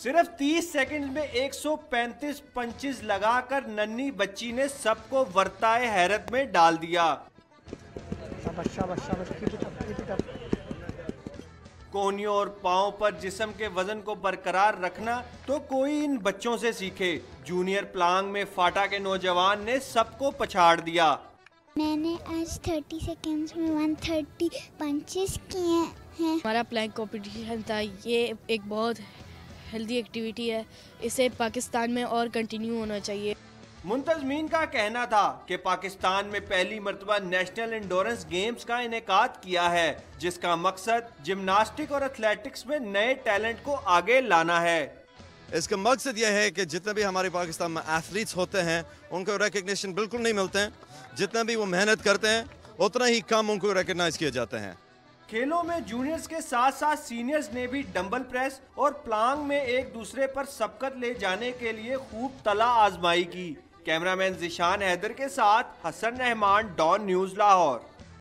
सिर्फ 30 सेकंड में 135 पंचेस लगाकर नन्ही बच्ची ने सबको वर्ताए हैरत में डाल दिया। कोहनियों और पांव पर जिस्म के वजन को बरकरार रखना तो कोई इन बच्चों से सीखे। जूनियर प्लांग में फाटा के नौजवान ने सबको पछाड़ दिया। मैंने आज 30 सेकंड्स में 130 पंचेस किए हैं। हमारा प्लैंक कंपटीशन था। ये एक बहुत हेल्दी एक्टिविटी है, इसे पाकिस्तान में और कंटिन्यू होना चाहिए। मुंतजमीन का कहना था कि पाकिस्तान में पहली मर्तबा नेशनल इंडोरेंस गेम्स का इनेकाद किया है, जिसका मकसद जिम्नास्टिक और एथलेटिक्स में नए टैलेंट को आगे लाना है। इसका मकसद यह है कि जितने भी हमारे पाकिस्तान में एथलीट्स होते हैं उनको रिकग्निशन बिल्कुल नहीं मिलते हैं। जितना भी वो मेहनत करते हैं उतना ही कम उनको रिकग्नाइज किए जाते हैं। खेलों में जूनियर्स के साथ साथ सीनियर्स ने भी डंबल प्रेस और प्लांग में एक दूसरे पर सबकत ले जाने के लिए खूब तला आजमाई की। कैमरामैन जिशान हैदर के साथ हसन रहमान, डॉन न्यूज़, लाहौर।